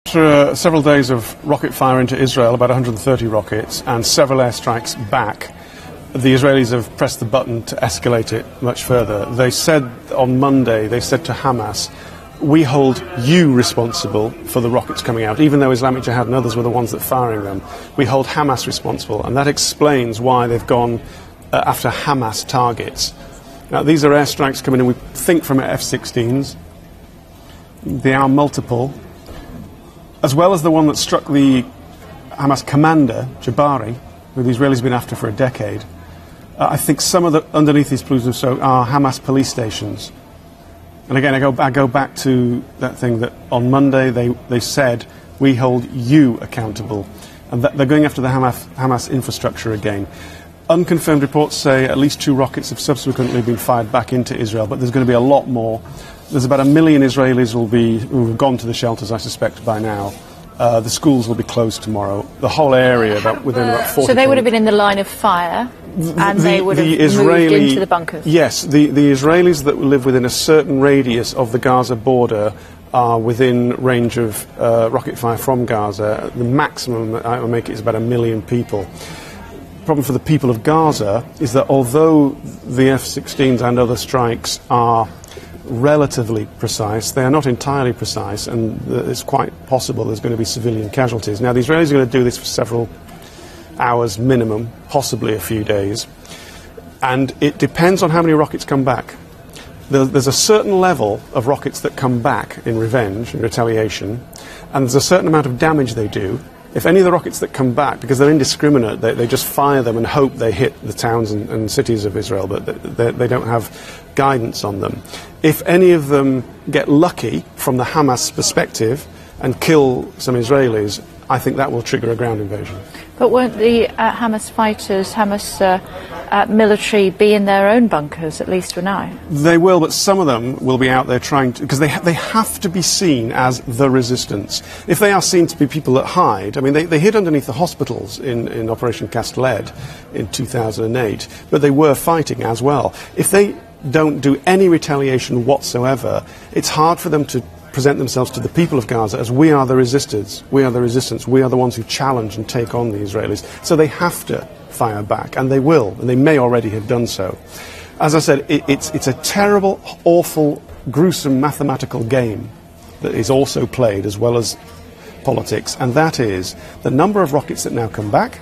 After several days of rocket fire into Israel, about 130 rockets, and several airstrikes back, the Israelis have pressed the button to escalate it much further. They said on Monday, they said to Hamas, we hold you responsible for the rockets coming out, even though Islamic Jihad and others were the ones that were firing them. We hold Hamas responsible, and that explains why they've gone after Hamas targets. Now, these are airstrikes coming in, we think, from F-16s. They are multiple, as well as the one that struck the Hamas commander, Jaabari, who the Israelis have been after for a decade. I think some of the, underneath these plumes are Hamas police stations. And again, I go back to that thing that on Monday they said, we hold you accountable. And that they're going after the Hamas infrastructure again. Unconfirmed reports say at least 2 rockets have subsequently been fired back into Israel, but there's going to be a lot more. There's about 1 million Israelis who have gone to the shelters, I suspect, by now. The schools will be closed tomorrow. The whole area, within about 40 So they would have been in the line of fire, and they would have moved into the bunkers? Yes, the Israelis that live within a certain radius of the Gaza border are within range of rocket fire from Gaza. The maximum I will make it is about 1 million people. The problem for the people of Gaza is that although the F-16s and other strikes are relatively precise, they are not entirely precise, and it's quite possible there's going to be civilian casualties. Now, the Israelis are going to do this for several hours minimum, possibly a few days, and it depends on how many rockets come back. There's a certain level of rockets that come back in revenge, in retaliation, and there's a certain amount of damage they do. If any of the rockets that come back, because they're indiscriminate, they just fire them and hope they hit the towns and cities of Israel, but they don't have guidance on them. If any of them get lucky from the Hamas perspective and kill some Israelis, I think that will trigger a ground invasion. But won't the Hamas fighters, Hamas military, be in their own bunkers, at least for now? They will, but some of them will be out there trying to, because they have to be seen as the resistance. If they are seen to be people that hide, I mean, they hid underneath the hospitals in Operation Cast Lead in 2008, but they were fighting as well. If they don't do any retaliation whatsoever, it's hard for them to present themselves to the people of Gaza as we are the resistors, we are the resistance, we are the ones who challenge and take on the Israelis. So they have to fire back, and they will, and they may already have done so. As I said, it's a terrible, awful, gruesome mathematical game that is also played as well as politics, and that is the number of rockets that now come back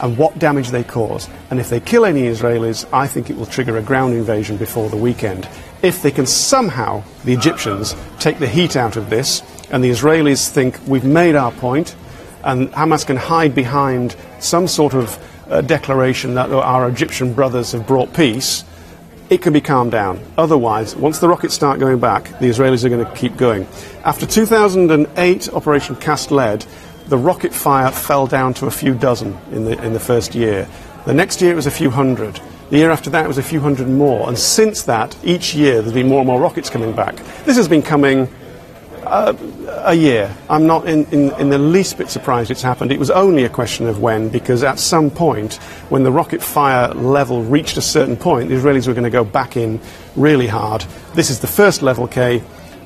and what damage they cause. And if they kill any Israelis, I think it will trigger a ground invasion before the weekend. If they can somehow, the Egyptians, take the heat out of this, and the Israelis think we've made our point, and Hamas can hide behind some sort of declaration that our Egyptian brothers have brought peace, it can be calmed down. Otherwise, once the rockets start going back, the Israelis are going to keep going. After 2008 Operation Cast Lead, the rocket fire fell down to a few dozen in the first year. The next year it was a few hundred. The year after that it was a few hundred more. And since that, each year there's been more and more rockets coming back. This has been coming a year. I'm not in the least bit surprised it's happened. It was only a question of when, because at some point, when the rocket fire level reached a certain point, the Israelis were going to go back in really hard. This is the first level, Kay.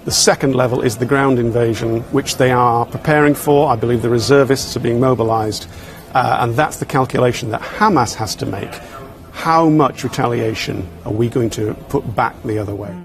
The second level is the ground invasion, which they are preparing for. I believe the reservists are being mobilized. And that's the calculation that Hamas has to make. How much retaliation are we going to put back the other way?